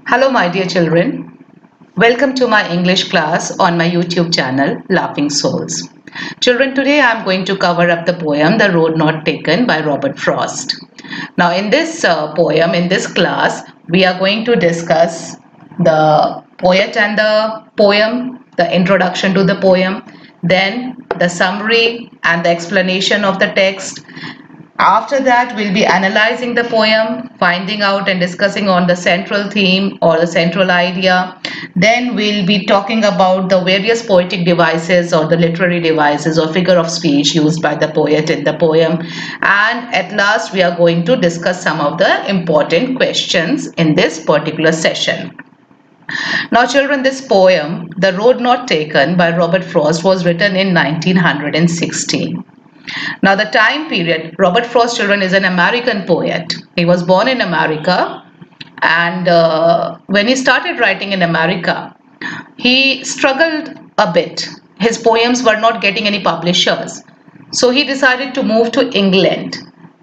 Hello, my dear children. Welcome to my English class on my YouTube channel, Laughing Souls. Children, today I am going to cover up the poem The Road Not Taken by Robert Frost. Now, in this poem, in this class, we are going to discuss the poet and the poem, the introduction to the poem, then the summary and the explanation of the text. After that, we'll be analyzing the poem, finding out and discussing on the central theme or the central idea. Then we'll be talking about the various poetic devices or the literary devices or figure of speech used by the poet in the poem. And at last, we are going to discuss some of the important questions in this particular session. Now, children, this poem, The Road Not Taken by Robert Frost, was written in 1916. Now, the time period, Robert Frost, children, is an American poet. He was born in America, and when he started writing in America, he struggled a bit. His poems were not getting any publishers. So he decided to move to England,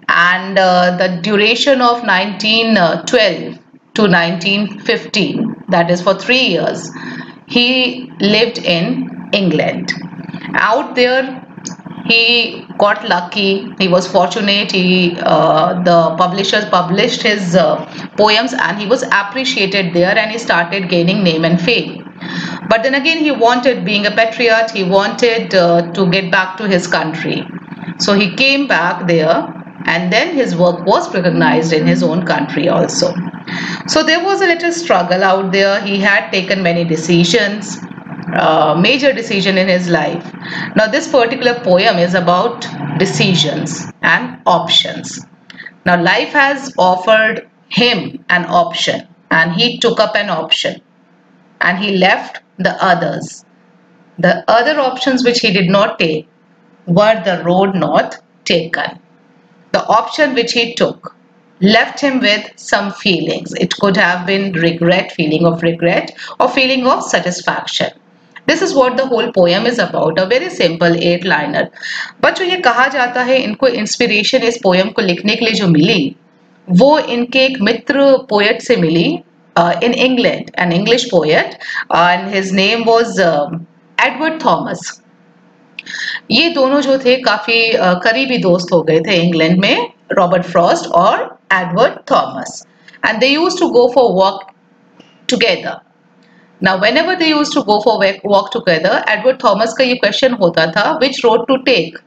and the duration of 1912 to 1915, that is for 3 years, he lived in England. Out there, he got lucky. He was fortunate. The publishers published his poems, and he was appreciated there, and he started gaining name and fame. But then again, he wanted, being a patriot, he wanted to get back to his country. So he came back there, and then his work was recognized in his own country also. So there was a little struggle out there. He had taken many decisions. Major decision in his life. Now, this particular poem is about decisions and options. Now, life has offered him an option, and he took up an option, and he left the others. The other options which he did not take were the road not taken. The option which he took left him with some feelings. It could have been regret, feeling of regret, or feeling of satisfaction. This is what the whole poem is about, a very simple 8-liner. But जो ये कहा जाता है, इनको inspiration इस poem को लिखने के लिए जो मिली, वो इनके एक मित्र पोएट से मिली in England, an English poet, and his name was Edward Thomas. ये दोनों जो थे काफी करीबी दोस्त हो गए थे इंग्लैंड में, रॉबर्ट फ्रॉस्ट और Edward Thomas, and they used to go for walk together. Now, whenever they used to go for walk together, Edward Thomas का ये question होता था, which road to take,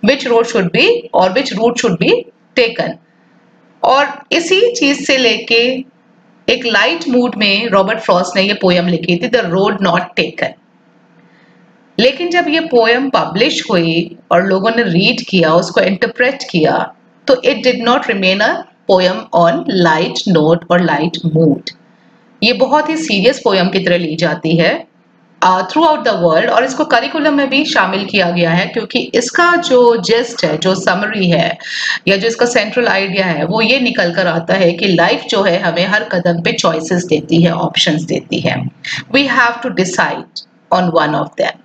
which road should be or which route should be taken. और इसी चीज से लेके एक लाइट मूड में रॉबर्ट फ्रॉस्ट ने ये पोएम लिखी थी, द रोड नॉट टेकन. लेकिन जब ये पोएम पब्लिश हुई और लोगों ने रीड किया, उसको इंटरप्रेट किया, तो it did not remain a poem on light note और लाइट मूड. ये बहुत ही सीरियस पोएम की तरह ली जाती है थ्रू आउट द वर्ल्ड, और इसको करिकुलम में भी शामिल किया गया है, क्योंकि इसका जो जेस्ट है, जो समरी है, या जो इसका सेंट्रल आइडिया है, वो ये निकल कर आता है कि लाइफ जो है हमें हर कदम पे चॉइसेस देती है, ऑप्शंस देती है. We have to decide on one of them,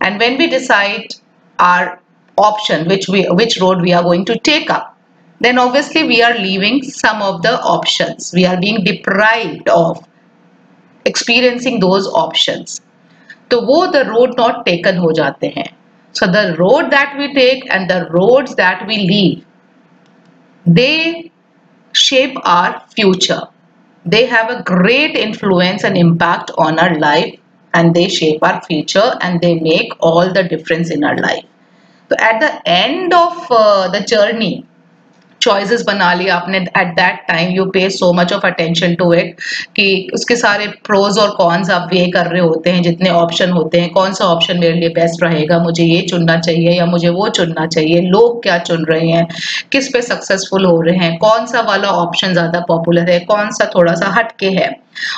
and when we decide our option which road we are going to take up, then obviously we are leaving some of the options. We are being deprived of experiencing those options. तो वो the road not taken हो जाते हैं. So the road that we take and the roads that we leave, they shape our future. They have a great influence and impact on our life, and they shape our future, and they make all the difference in our life. So at the end of the journey, choices बना लिया आपने, at that time you pay so much of attention to it कि उसके सारे pros और cons आप वे कर रहे होते हैं, जितने ऑप्शन होते हैं, कौन सा ऑप्शन मेरे लिए बेस्ट रहेगा, मुझे ये चुनना चाहिए या मुझे वो चुनना चाहिए, लोग क्या चुन रहे हैं, किस पे सक्सेसफुल हो रहे हैं, कौन सा वाला ऑप्शन ज़्यादा पॉपुलर है, कौन सा थोड़ा सा हटके है.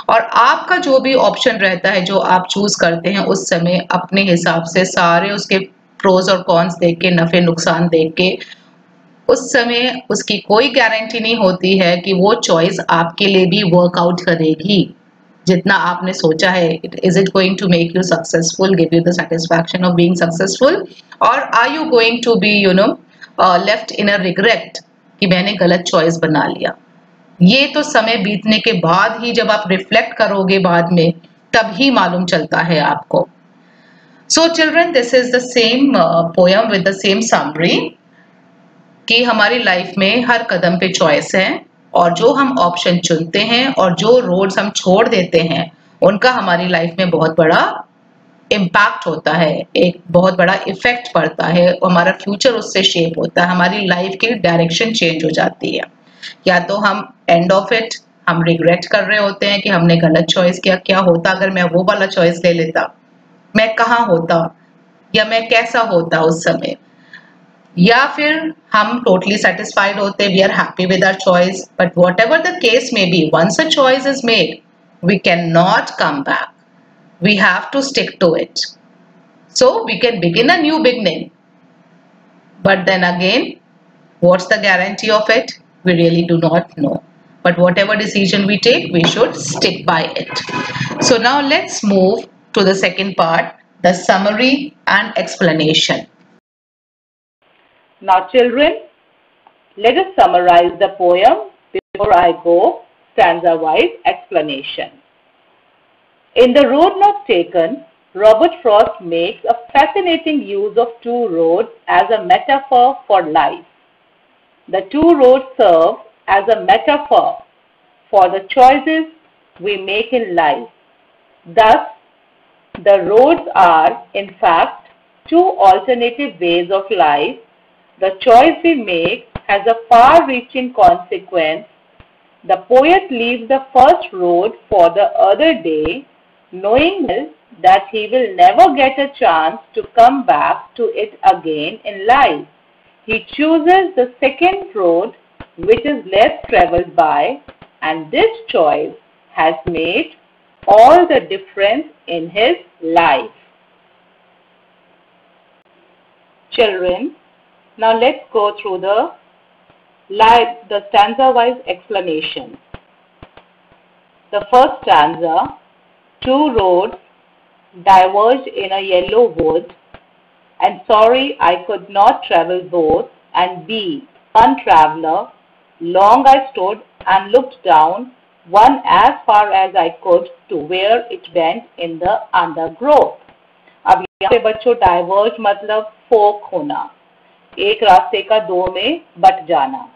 और आपका जो भी ऑप्शन रहता है, जो आप चूज करते हैं, उस समय अपने हिसाब से सारे उसके प्रोज और कॉन्स देख के, नफ़े नुकसान देख के, उस समय उसकी कोई गारंटी नहीं होती है कि वो चॉइस आपके लिए भी वर्कआउट करेगी जितना आपने सोचा है. Is it going to make you successful, give you the satisfaction of being successful, और are you going to be left in a regret कि मैंने गलत चॉइस बना लिया. ये तो समय बीतने के बाद ही, जब आप रिफ्लेक्ट करोगे बाद में, तब ही मालूम चलता है आपको. So children, this is the same poem with the same summary कि हमारी लाइफ में हर कदम पे चॉइस है, और जो हम ऑप्शन चुनते हैं और जो रोड्स हम छोड़ देते हैं, उनका हमारी लाइफ में बहुत बड़ा इम्पैक्ट होता है, एक बहुत बड़ा इफेक्ट पड़ता है. हमारा फ्यूचर उससे शेप होता है, हमारी लाइफ की डायरेक्शन चेंज हो जाती है. या तो हम एंड ऑफ इट हम रिग्रेट कर रहे होते हैं कि हमने गलत चॉइस किया, क्या होता अगर मैं वो वाला चॉइस ले लेता, मैं कहाँ होता या मैं कैसा होता उस समय. या फिर हम टोटली सेटिस्फाइड होते, we are happy with our choice. But whatever the case may be, once a choice is made, we can not come back. We have to stick to it. So we can begin a new beginning. But then again, what's the guarantee of it? We really do not know. But whatever decision we take, we should stick by it. So now let's move to the second part, the summary and explanation. Now children, let us summarize the poem before I go stanza-wise explanation. In The Road Not Taken, Robert Frost makes a fascinating use of two roads as a metaphor for life. The two roads serve as a metaphor for the choices we make in life. Thus, the roads are, in fact, two alternative ways of life. The choice we make has a far-reaching consequence. The poet leaves the first road for the other day, knowing that he will never get a chance to come back to it again in life. He chooses the second road, which is less traveled by, and this choice has made all the difference in his life. Children, now let's go through the stanza-wise explanation. The first stanza, two roads diverged in a yellow wood, and sorry I could not travel both, and be one traveler. Long I stood and looked down, one as far as I could, to where it went in the undergrowth. अब यहाँ पे बच्चों diverge मतलब फोक होना, एक रास्ते का दो में बट जाना.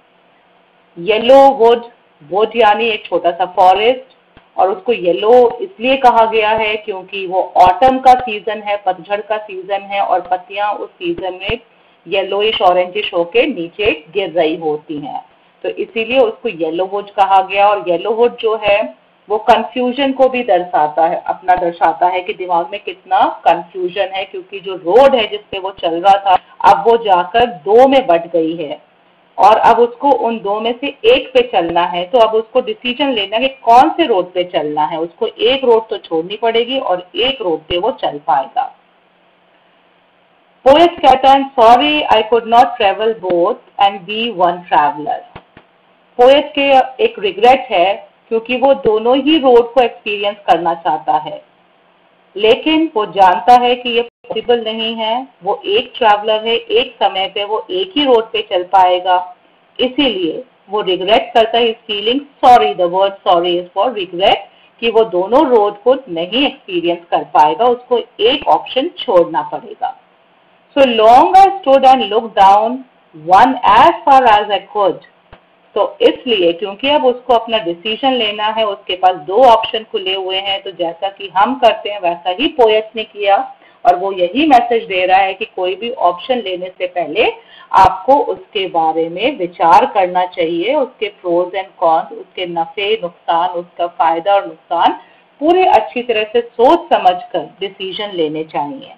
येलो वुड, वुड यानी एक छोटा सा फॉरेस्ट, और उसको येलो इसलिए कहा गया है क्योंकि वो ऑटम का सीजन है, पतझड़ का सीजन है, और पत्तियां उस सीजन में येलोइश ऑरेंजिश होके नीचे गिर रही होती हैं, तो इसीलिए उसको येलो वुड कहा गया. और येलो वुड जो है वो कंफ्यूजन को भी दर्शाता है कि दिमाग में कितना कंफ्यूजन है, क्योंकि जो रोड है जिसपे वो चल रहा था अब वो जाकर दो में बट गई है, और अब उसको उन दो में से एक पे चलना है. तो अब उसको डिसीजन लेना है कि कौन से रोड पे चलना है. उसको एक रोड तो छोड़नी पड़ेगी और एक रोड पे वो चल पाएगा. पोएट कहता है, sorry I could not travel both and be one traveller. Poet के एक रिग्रेट है क्योंकि वो दोनों ही रोड को एक्सपीरियंस करना चाहता है, लेकिन वो जानता है कि ये पॉसिबल नहीं है. वो एक ट्रैवलर है, एक समय पे वो एक ही रोड पे चल पाएगा, इसीलिए वो रिग्रेट करता है. इस feeling sorry, the word sorry is for regret, कि वो दोनों रोड को नहीं एक्सपीरियंस कर पाएगा, उसको एक ऑप्शन छोड़ना पड़ेगा. So long I stood and look down, one as far as I could. तो इसलिए क्योंकि अब उसको अपना डिसीजन लेना है, उसके पास दो ऑप्शन खुले हुए हैं, तो जैसा कि हम करते हैं वैसा ही पोएट ने किया, और वो यही मैसेज दे रहा है कि कोई भी ऑप्शन लेने से पहले आपको उसके बारे में विचार करना चाहिए, उसके प्रोज एंड कॉन्स, उसके नफे नुकसान, उसका फायदा और नुकसान पूरे अच्छी तरह से सोच समझकर डिसीजन लेने चाहिए.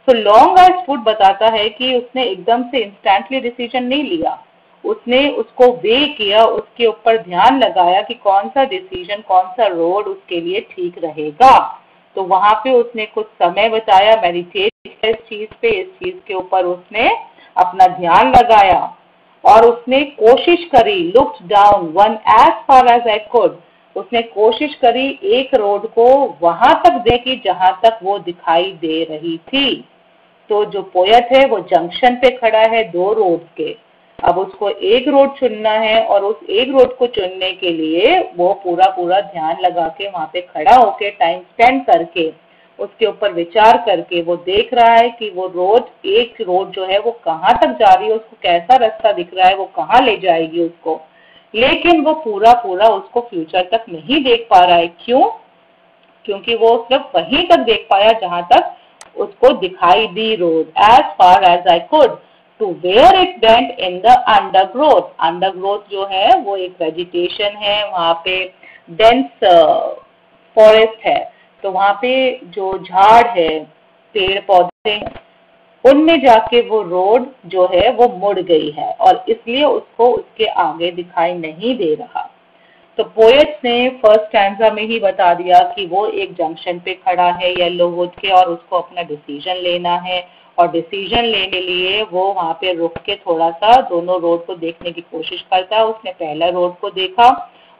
तो लॉन्ग आई स्टूड बताता है कि उसने एकदम से इंस्टेंटली डिसीजन नहीं लिया, उसने उसको वे किया, उसके ऊपर ध्यान लगाया कि कौन सा डिसीजन, कौन सा रोड उसके लिए ठीक रहेगा. तो वहां पे उसने कुछ समय बिताया, मेडिटेट किया इस चीज के ऊपर उसने अपना ध्यान लगाया, और उसने कोशिश करी, looked down one as far as I could. उसने कोशिश करी एक रोड को वहां तक देखी जहां तक वो दिखाई दे रही थी. तो जो पोएट है वो जंक्शन पे खड़ा है दो रोड के, अब उसको एक रोड चुनना है और उस एक रोड को चुनने के लिए वो पूरा ध्यान लगा के वहां पे खड़ा होके टाइम स्पेंड करके उसके ऊपर विचार करके वो देख रहा है कि वो एक रोड जो है वो कहाँ तक जा रही है, उसको कैसा रास्ता दिख रहा है, वो कहाँ ले जाएगी उसको। लेकिन वो पूरा उसको फ्यूचर तक नहीं देख पा रहा है। क्यों? क्योंकि वो सिर्फ वहीं तक देख पाया जहां तक उसको दिखाई दी road, as far as I could to where it went in the undergrowth. Undergrowth जो है वो एक वेजिटेशन है, वहां पे डेंस फॉरेस्ट है, तो वहां पे जो झाड़ है, पेड़ पौधे हैं, उनमें जाके वो रोड जो है वो मुड़ गई है और इसलिए उसको उसके आगे दिखाई नहीं दे रहा। तो पोएट ने फर्स्ट स्टैंजा में ही बता दिया कि वो एक जंक्शन पे खड़ा है येलो वुड के और उसको अपना डिसीजन लेना है, और डिसीजन लेने के लिए वो वहां पे रुक के थोड़ा सा दोनों रोड को देखने की कोशिश करता है। उसने पहला रोड को देखा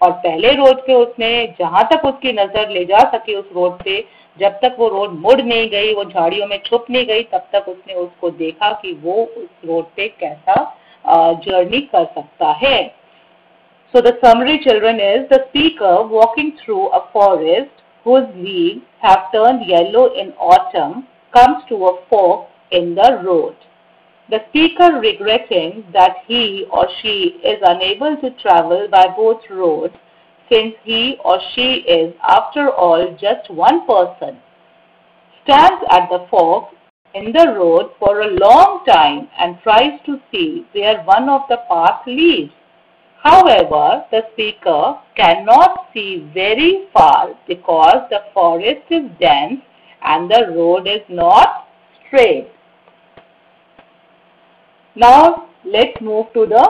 और पहले रोड पे उसने जहां तक उसकी नजर ले जा सकी उस रोड पे, जब तक वो रोड मुड़ नहीं गई, वो झाड़ियों में छुप नहीं गई, तब तक उसने उसको देखा कि वो उस रोड पे कैसा जर्नी कर सकता है। So the summary, children, is the speaker walking through a forest whose leaves have turned yellow in autumn comes to a fork in the road. The speaker, regretting that he or she is unable to travel by both roads, since he or she is, after all, just one person, stands at the fork in the road for a long time and tries to see where one of the paths leads. However, the speaker cannot see very far because the forest is dense and the road is not straight. Now, let's move to the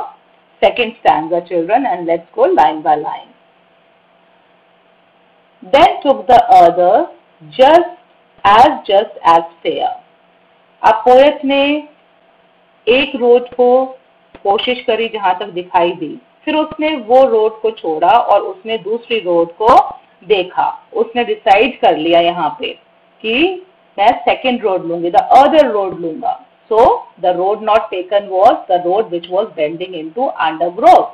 second stanza, children, and let's go line by line. Then took the other just as fair. अब poet ने एक road को कोशिश करी जहां तक दिखाई दी, फिर उसने वो रोड को छोड़ा और उसने दूसरी रोड को देखा। उसने डिसाइड कर लिया यहाँ पे कि मैं सेकेंड रोड लूंगी, द अदर रोड लूंगा। So the road not taken was the road which was bending into undergrowth.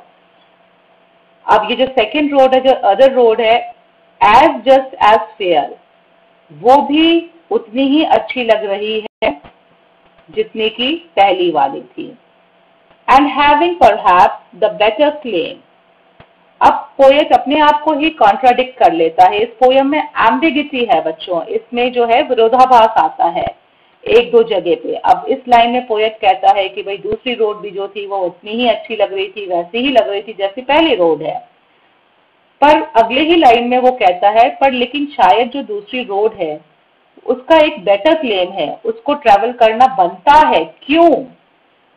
अब ये जो सेकेंड रोड है, जो अदर रोड है, एज जस्ट एज फेयर, वो भी उतनी ही अच्छी लग रही है जितनी की पहली वाली थी। And having perhaps the better claim. अब पोएट अपने आप को ही कॉन्ट्राडिक्ट कर लेता है। इस पोयम में एम्बिगिटी है बच्चों, इसमें जो है विरोधाभास आता है एक दो जगह पे। अब इस लाइन में पोएट कहता है कि भाई दूसरी रोड भी जो थी वो उतनी ही अच्छी लग रही थी, वैसी ही लग रही थी जैसी पहली रोड है। पर अगले ही लाइन में वो कहता है पर लेकिन शायद जो दूसरी रोड है उसका एक बेटर क्लेम है, उसको ट्रेवल करना बनता है। क्यों?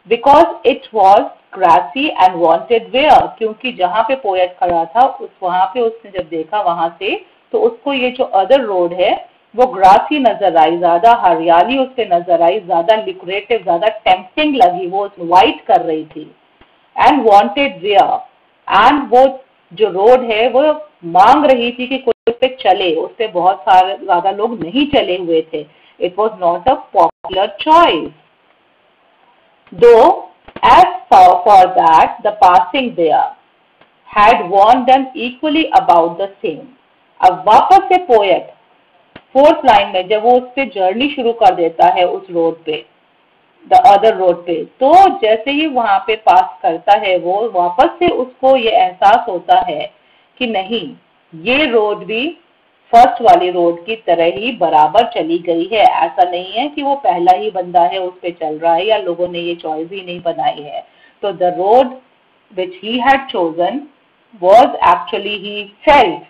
Because it was grassy and wanted wear. क्योंकि जहां पे पोएट खड़ा था वहां पे उसने जब देखा वहां से, तो उसको ये जो अदर रोड है वो ग्रासी नजर आई, ज्यादा हरियाली उस पे नजर आई, ज्यादा लिक्रेटिव, ज्यादा टेम्पटिंग लगी, वो इनवाइट कर रही थी। एंड वॉन्टेड वेयर, एंड वो जो रोड है वो मांग रही थी कि कोई उस पे चले, उस पे बहुत सारे ज्यादा लोग नहीं चले हुए थे। It was not a popular choice. Though, as for that, the passing there had warned them equally about the same. अब वापस से पोएट फोर्थ लाइन में जब वो उस पे जर्नी शुरू कर देता है उस रोड पे, द अदर रोड पे, तो जैसे ही वहां पे पास करता है वो वापस से उसको ये एहसास होता है कि नहीं, ये रोड भी फर्स्ट वाली रोड की तरह ही बराबर चली गई है। ऐसा नहीं है कि वो पहला ही बंदा है उस पे चल रहा है या लोगों ने ये चॉइस ही नहीं बनाई है। तो the road which he had chosen was actually he felt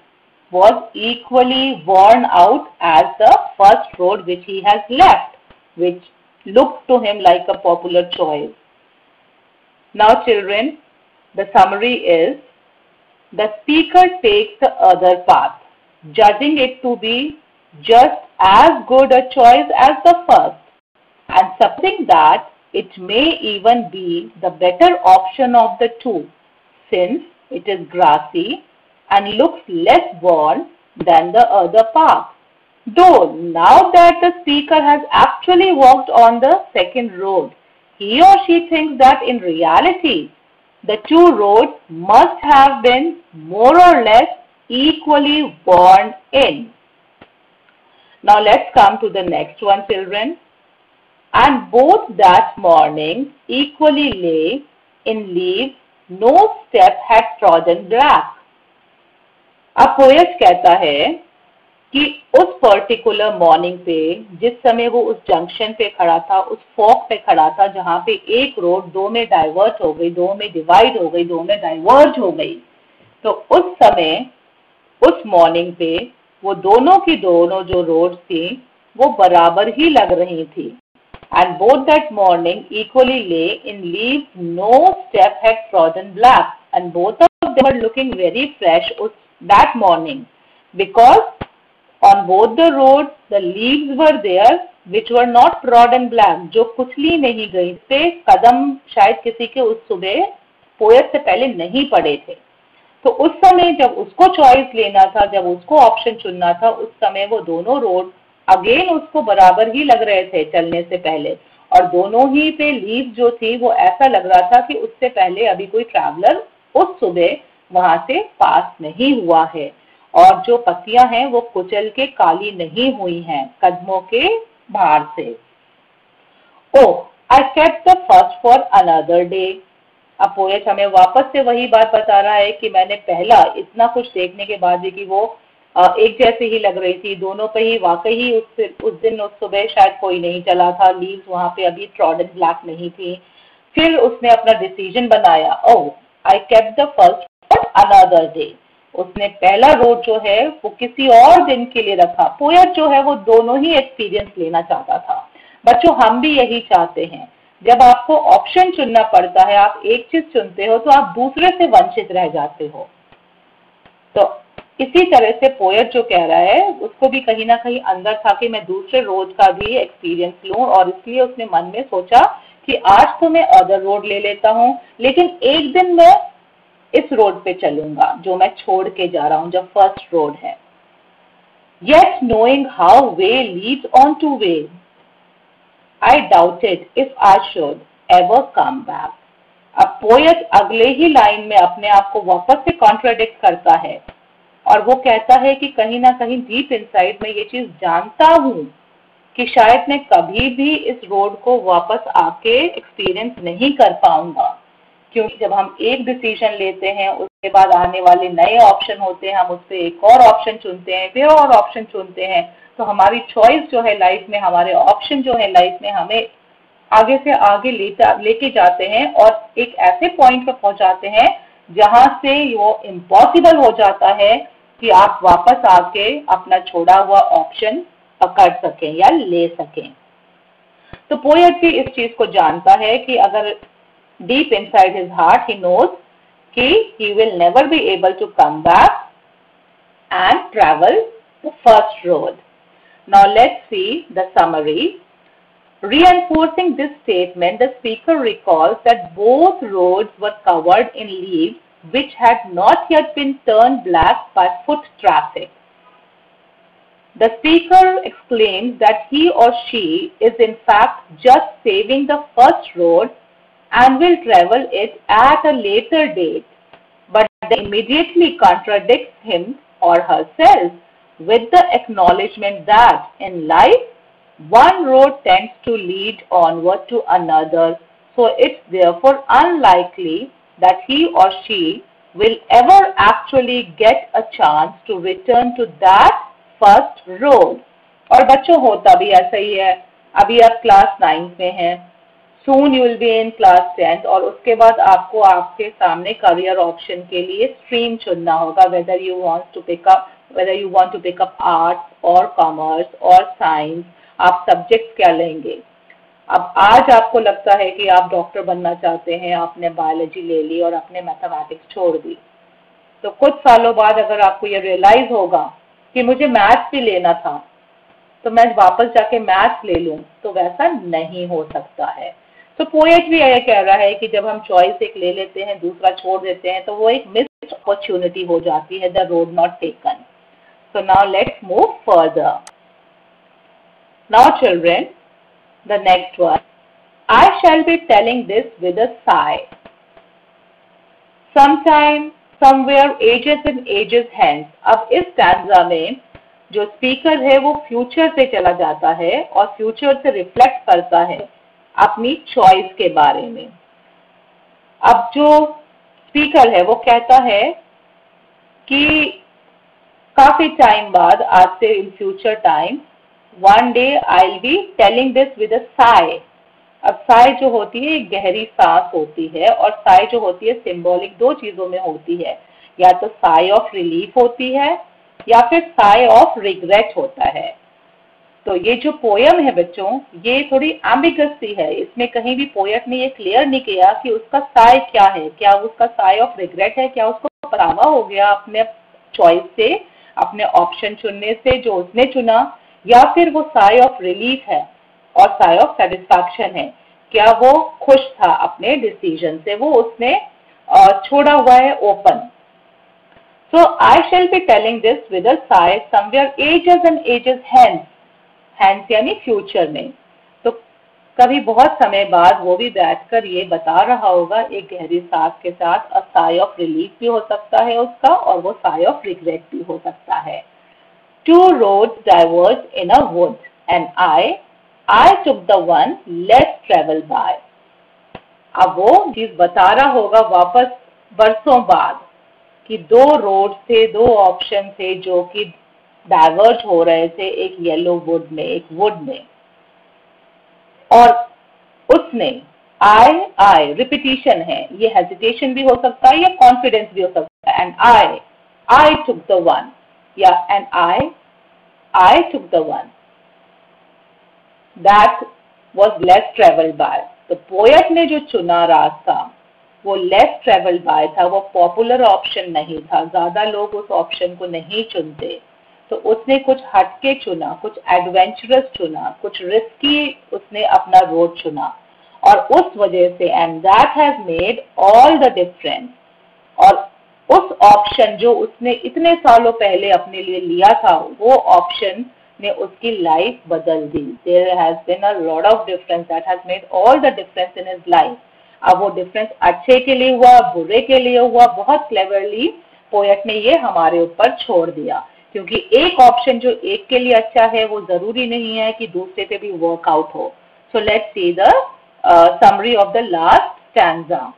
was equally worn out as the first road which he has left, which looked to him like a popular choice. Now children, the summary is, the speaker takes the other path, judging it to be just as good a choice as the first, and supposing that it may even be the better option of the two, since it is grassy and looks less worn than the other path. Though now that the speaker has actually walked on the second road, he or she thinks that in reality the two roads must have been more or less equally worn in. Now let's come to the next one, children. And both that morning equally lay in leaves, no step had trodden black. अब poet कहता है कि उस particular morning पे, जिस समय वो उस जंक्शन पे खड़ा था, उस फॉक पे खड़ा था जहाँ पे एक रोड दो में डाइवर्ट हो गई, दो में डिवाइड हो गई, दो में डाइवर्ज हो गई, तो उस समय उस मॉर्निंग पे वो दोनों की दोनों जो रोड थी वो बराबर ही लग रही थी. And both that morning equally lay in leaves, no step had trodden black, and both of them were looking very fresh that morning, because on both the roads the leaves were there which were not trodden black, जो कुचली नहीं गई थे, कदम शायद किसी के उस सुबह poet से पहले नहीं पड़े थे. तो उस समय जब उसको चॉइस लेना था, जब उसको ऑप्शन चुनना था, उस समय वो दोनों रोड अगेन उसको बराबर ही लग रहे थे चलने से पहले, और दोनों ही पे लीव जो थी वो ऐसा लग रहा था कि उससे पहले अभी कोई ट्रैवलर उस सुबह वहां से पास नहीं हुआ है, और जो पत्तियां हैं वो कुचल के काली नहीं हुई हैं कदमों के भार से. Oh, I kept the first for another day. अब पोएट हमें वापस से वही बात बता रहा है कि मैंने पहला इतना कुछ देखने के बाद भी कि वो एक जैसे ही लग रही थी, दोनों पे ही वाकई ही उस दिन उस सुबह शायद कोई नहीं चला था, लीव्स वहां पे अभी ट्रॉडन ब्लैक नहीं थी. फिर उसने अपना डिसीजन बनाया, oh I kept the first for another day. उसने पहला रोड जो है वो किसी और दिन के लिए रखा. पोएट जो है वो दोनों ही एक्सपीरियंस लेना चाहता था. बच्चों, हम भी यही चाहते हैं. जब आपको ऑप्शन चुनना पड़ता है, आप एक चीज चुनते हो तो आप दूसरे से वंचित रह जाते हो. तो इसी तरह से पोएट जो कह रहा है उसको भी कहीं ना कहीं अंदर था कि मैं दूसरे रोड का भी एक्सपीरियंस लूं, और इसलिए उसने मन में सोचा कि आज तो मैं अदर रोड ले लेता हूं, लेकिन एक दिन मैं इस रोड पे चलूंगा जो मैं छोड़ के जा रहा हूं, जो फर्स्ट रोड है. Yet knowing how way leads on to way, I doubted if I should ever come back. अब पोएट अगले ही लाइन में अपने आप को वापस से कॉन्ट्राडिक्ट करता है, और वो कहता है कि कहीं ना कहीं डीप इनसाइड में ये चीज जानता हूं कि शायद मैं कभी भी इस रोड को वापस आके एक्सपीरियंस नहीं कर पाऊंगा, क्योंकि जब हम एक डिसीजन लेते हैं उसके बाद आने वाले नए ऑप्शन होते हैं, हम उससे एक और ऑप्शन चुनते हैं, फिर और ऑप्शन चुनते हैं, तो हमारी चॉइस जो है लाइफ में, हमारे ऑप्शन जो है लाइफ में हमें आगे से आगे लेके जाते हैं, और एक ऐसे पॉइंट पर पहुंचाते हैं जहां से वो इम्पॉसिबल हो जाता है कि आप वापस आके अपना छोड़ा हुआ ऑप्शन पकड़ सकें या ले सकें. तो पोएट भी इस चीज को जानता है कि अगर deep inside his heart he knows he will never be able to come back and travel the first road. Now let's see the summary. Reinforcing this statement, the speaker recalls that both roads were covered in leaves which had not yet been turned black by foot traffic. The speaker exclaims that he or she is in fact just saving the first road and will travel it at a later date, but then immediately contradicts him or herself with the acknowledgement that in life one road tends to lead onward to another, so it's therefore unlikely that he or she will ever actually get a chance to return to that first road. और बच्चों, होता भी ऐसा ही है. अभी आप class 9 में हैं, soon you will be in class 10th, और उसके बाद आपको आपके सामने करियर ऑप्शन के लिए स्ट्रीम चुनना होगा, whether you want to pick up arts or commerce or science, आप सब्जेक्ट क्या लेंगे. अब आज आपको लगता है कि आप डॉक्टर बनना चाहते हैं, आपने बायोलॉजी ले ली और अपने मैथमेटिक्स छोड़ दी, तो कुछ सालों बाद अगर आपको ये रियलाइज होगा कि मुझे मैथ्स भी लेना था तो मैं वापस जाके मैथ्स ले लूं, तो वैसा नहीं हो सकता है. तो पोएट भी यह कह रहा है कि जब हम चॉइस एक ले लेते हैं, दूसरा छोड़ देते हैं, तो वो एक मिस्ड अपॉर्चुनिटी हो जाती है, the road not taken. So now let's move further. Now children, the next one. I shall be telling this with a sigh. Sometime, somewhere, ages and ages hence. अब इस स्टैंजा में जो speaker है वो future से चला जाता है और फ्यूचर से रिफ्लेक्ट करता है अपनी चॉइस के बारे में। अब जो स्पीकर है वो कहता है कि काफी टाइम बाद, आज से in future time, one day I will be telling this with a Sai. अब साई जो होती है एक गहरी सांस होती है, और साई जो होती है सिंबॉलिक दो चीजों में होती है, या तो साई ऑफ रिलीफ होती है या फिर साई ऑफ रिग्रेट होता है। तो ये जो पोयम है बच्चों, ये थोड़ी एम्बिगस सी है। इसमें कहीं भी पोएट ने ये क्लियर नहीं किया कि उसका साई क्या है। क्या उसका साई ऑफ रिग्रेट है, क्या उसको पछतावा हो गया अपने चॉइस से, अपने ऑप्शन चुनने से जो उसने चुना, या फिर वो साई ऑफ रिलीफ है और साई ऑफ सेटिस्फैक्शन है। क्या वो खुश था अपने डिसीजन से, वो उसने छोड़ा हुआ है open. So I shall be telling this with a sigh somewhere ages and ages hence, hence यानी फ्यूचर में। तो कभी बहुत समय बाद वो भी बैठकर ये बता रहा होगा एक गहरी सांस के साथ। अ साई ऑफ रिलीफ भी हो सकता है उसका, और वो साई ऑफ रिग्रेट भी हो सकता है। Two roads diverged in a wood, and I took the one less traveled by. अब वो चीज बता रहा होगा वापस बरसों बाद कि दो रोड थे, दो ऑप्शन थे जो कि डाइवर्ज हो रहे थे एक येलो वुड में, एक वुड में, और उसने आई रिपीटिशन है, ये हेजिटेशन भी हो सकता है या कॉन्फिडेंस भी हो सकता है। And I took the one, या and I took the one that was less traveled by. तो पोएट ने जो चुना रास्ता वो less traveled by था, वो पॉपुलर ऑप्शन नहीं था, ज्यादा लोग उस ऑप्शन को नहीं चुनते। तो उसने कुछ हटके चुना, कुछ एडवेंचरस चुना, कुछ रिस्की उसने अपना रोड चुना, और उस वजह से and that has made all the difference. और उस ऑप्शन जो उसने इतने सालों पहले अपने लिए लिया था, वो ऑप्शन ने उसकी लाइफ बदल दी। There has been a lot of difference that has made all the difference in his life. अब वो डिफरेंस अच्छे के लिए हुआ, बुरे के लिए हुआ, बहुत क्लेवरली पोएट ने ये हमारे ऊपर छोड़ दिया। क्योंकि एक ऑप्शन जो एक के लिए अच्छा है वो जरूरी नहीं है कि दूसरे पे भी वर्कआउट हो। So let's see the summary of the last stanza.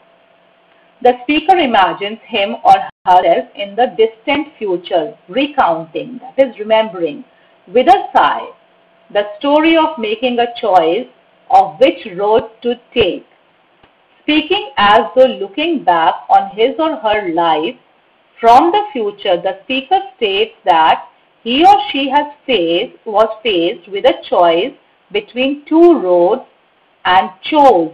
The speaker imagines him or herself in the distant future, recounting, that is remembering, with a sigh, the story of making a choice of which road to take. Speaking as though looking back on his or her life from the future, the speaker states that he or she was faced with a choice between two roads and chose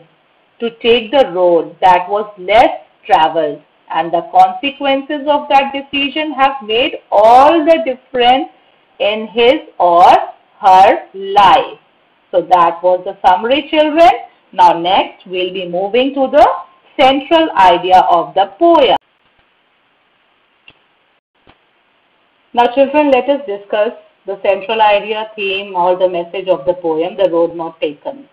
to take the road that was less traveled, and the consequences of that decision have made all the difference in his or her life. So that was the summary, children. Now next we'll be moving to the central idea of the poem. Now children, let us discuss the central idea, theme, or the message of the poem, The Road Not Taken.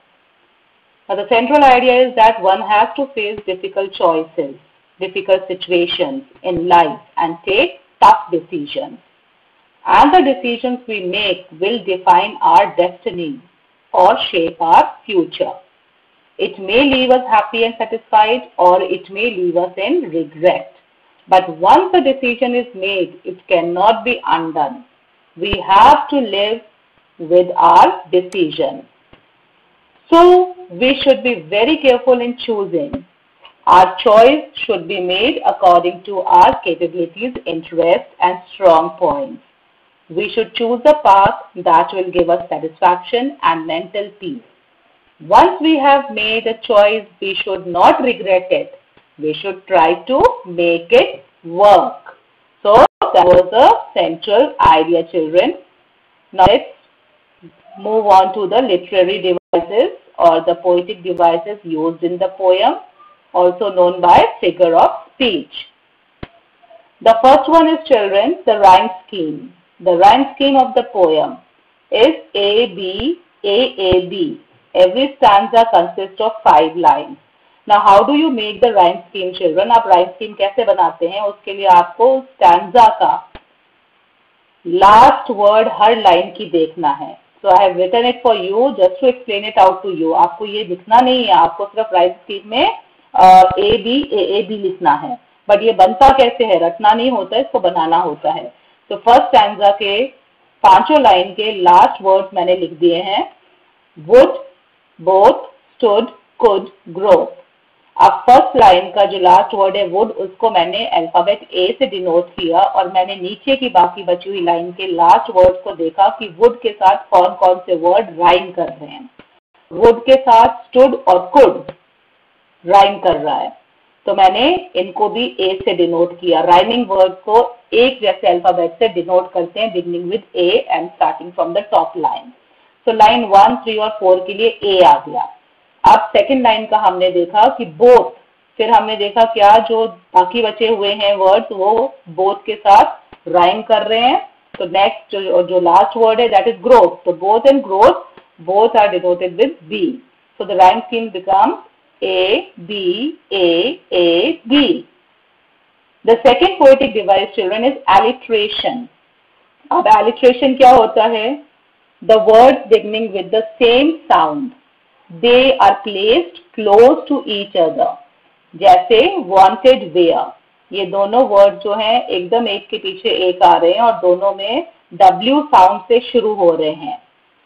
Now the central idea is that one has to face difficult choices, difficult situations in life, and take tough decisions. And the decisions we make will define our destiny or shape our future. It may leave us happy and satisfied, or it may leave us in regret. But once the decision is made, it cannot be undone. We have to live with our decision. So we should be very careful in choosing. Our choice should be made according to our capabilities, interests, and strong points. We should choose a path that will give us satisfaction and mental peace. Once we have made a choice, we should not regret it. We should try to make it work. So that was the central idea, children. Now let's move on to the literary devices or the poetic devices used in the poem, also known by figure of speech. The first one is, children, the rhyme scheme. The rhyme scheme of the poem is A, B, A, B. Every stanza consists of 5 lines. Now how do you make the rhyme scheme, children? आप rhyme scheme कैसे बनाते हैं? उसके लिए आपको stanza का last word हर line की देखना है. So I have written it for you just to explain it out to you. आपको ये लिखना नहीं है, आपको सिर्फ राइट स्पीड में ए बी लिखना है. बट ये बनता कैसे है? रटना नहीं होता है, इसको बनाना होता है. तो फर्स्ट स्टैंजा के 5 लाइन के लास्ट वर्ड्स मैंने लिख दिए हैं. Would, both, stood, could, grow. अब फर्स्ट लाइन का जो लास्ट वर्ड है वुड, उसको मैंने अल्फाबेट ए से डिनोट किया और मैंने नीचे की बाकी बची हुई लाइन के लास्ट वर्ड को देखा कि वुड के साथ कौन कौन से वर्ड राइम कर रहे हैं. वुड के साथ स्टूड और कुड राइम कर रहा है, तो मैंने इनको भी ए से डिनोट किया. राइमिंग वर्ड को एक जैसे अल्फाबेट से डिनोट करते हैं, beginning with A and starting from the top line. तो लाइन 1, 3 और 4 के लिए ए आ गया. अब सेकंड लाइन का हमने देखा कि बोथ, फिर हमने देखा क्या जो बाकी बचे हुए हैं वर्ड्स वो बोथ के साथ राइम कर रहे हैं. तो नेक्स्ट जो लास्ट वर्ड है दैट इज ग्रोथ. तो both and growth both are denoted with B. So the rhyme scheme becomes A, B, A, B. The second poetic device, children, is alliteration. अब alliteration क्या होता है? The words beginning with the same sound, they are placed close to each other. जैसे wanted, where. ये दोनों word जो हैं एकदम एक के पीछे एक आ रहे हैं और दोनों में W साउंड से शुरू हो रहे हैं.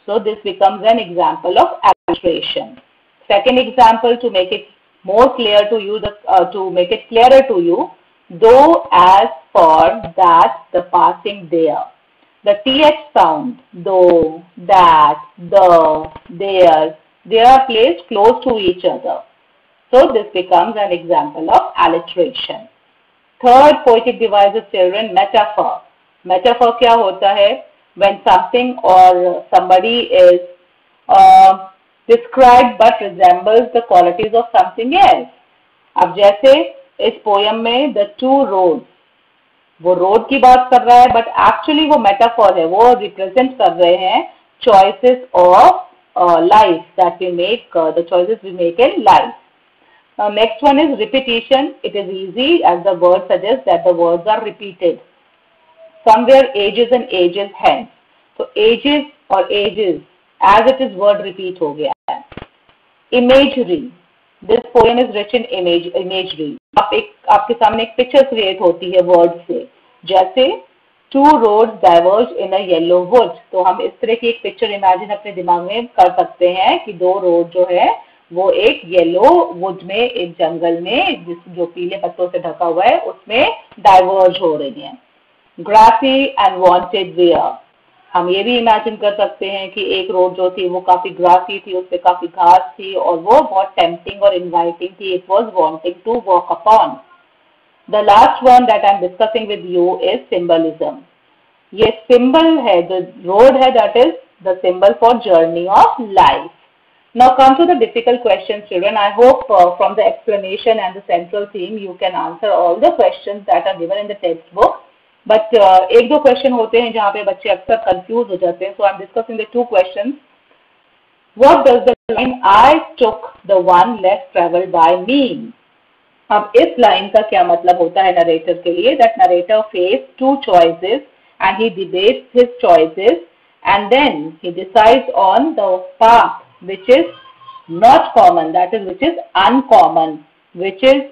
So this becomes an example of alliteration. Second example, to make it more clear to you, to make it clearer to you, though, as, for, that, the passing, there. The th sound, though, that, the, there, they are placed close to each other. So this becomes an example of alliteration. Third poetic device of children, metaphor. Metaphor क्या होता है? When something or somebody is described but resembles the qualities of something else. अब जैसे इस poem में the two roads, वो road की बात कर रहा है बट एक्चुअली वो मेटाफॉर है, वो रिप्रेजेंट कर रहे हैं choices of life that we make, the choices we make in life. Next one is repetition. It is easy as the word suggests that the words are repeated. Somewhere ages and ages hence. So ages or ages, as it is word repeat हो गया है. Imagery. This poem is rich in imagery. आपके सामने एक picture create होती है word से. जैसे two roads diverge in a yellow wood. तो हम इस तरह की एक पिक्चर इमेजिन अपने दिमाग में कर सकते हैं कि दो रोड जो है वो एक येलो वुड में, एक जंगल में जो पीले पत्तों से ढका हुआ है उसमें डाइवर्ज हो रही हैं. Grassy and wanted where. हम ये भी इमेजिन कर सकते हैं कि एक रोड जो थी वो काफी ग्रासी थी, उस पे काफी घास थी और वो बहुत टेम्पटिंग और इनवाइटिंग थी. It was wanting to walk upon. The last one that I am discussing with you is symbolism. ये सिंबल है, जो रोड है that is the symbol for journey of life. Now come to the difficult questions, children. I hope from the explanation and the central theme you can answer all the questions that are given in the textbook. But एक दो question होते हैं जहाँ पे बच्चे अक्सर confuse हो जाते हैं. So I'm discussing the two questions. What does the line I took the one less traveled by mean? अब इस लाइन का क्या मतलब होता है नरेटर के लिए? That narrator faced two choices and he debates his choices and then he decides on the path which is not common, that is which is uncommon, which is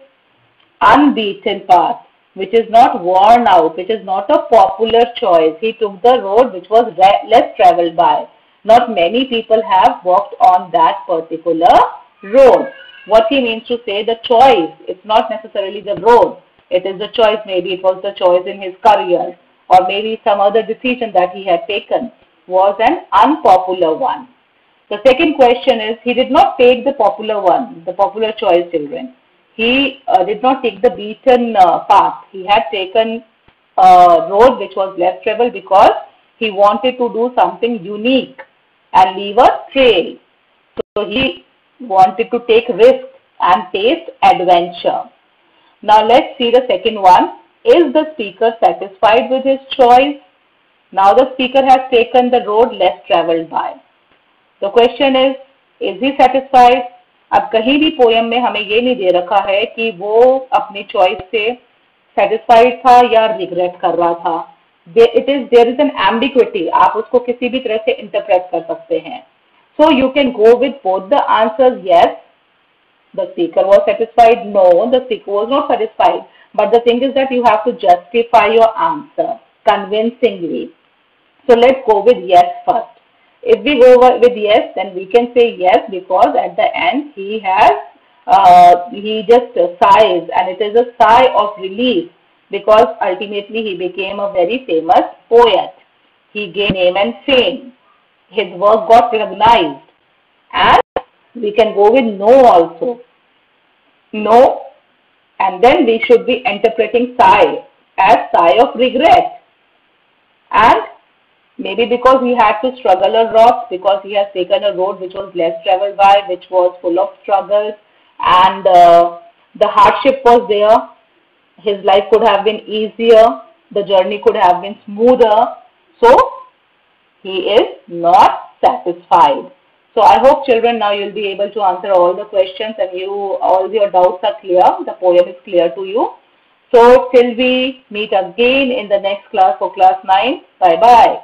unbeaten path, which is not worn out, which is not a popular choice. He took the road which was less traveled by. Not many people have walked on that particular road. What he means to say, the choice, it's not necessarily the road. It is the choice. Maybe it was the choice in his career or maybe some other decision that he had taken was an unpopular one. The second question is, he did not take the popular one, the popular choice, children. He did not take the beaten path. He had taken a road which was less traveled because he wanted to do something unique and leave a trail. So he wanted to take risk and taste adventure. Now let's see the second one. Is the speaker satisfied with his choice? Now the speaker has taken the road less traveled by. The question is, Is he satisfied? अब कहीं भी poem में हमें ये नहीं दे रखा है कि वो अपनी चॉइस से सेटिस्फाइड था या रिग्रेट कर रहा था. There is an ambiguity. आप उसको किसी भी तरह से इंटरप्रेट कर सकते हैं. So you can go with both the answers. Yes, the seeker was satisfied. No, the seeker was not satisfied. But the thing is that you have to justify your answer convincingly. So let's go with yes first. If we go with yes, then we can say yes because at the end he just sighs, and it is a sigh of relief because ultimately he became a very famous poet. He gained name and fame. His work got recognized. And we can go with no also. No, and then we should be interpreting sigh as sigh of regret. And maybe because he had to struggle a lot, because he has taken a road which was less traveled by, which was full of struggles, and the hardship was there. His life could have been easier, the journey could have been smoother, so he is not satisfied. So I hope, children, now you'll be able to answer all the questions and all your doubts are clear. The poem is clear to you. So till we meet again in the next class for class 9, bye-bye.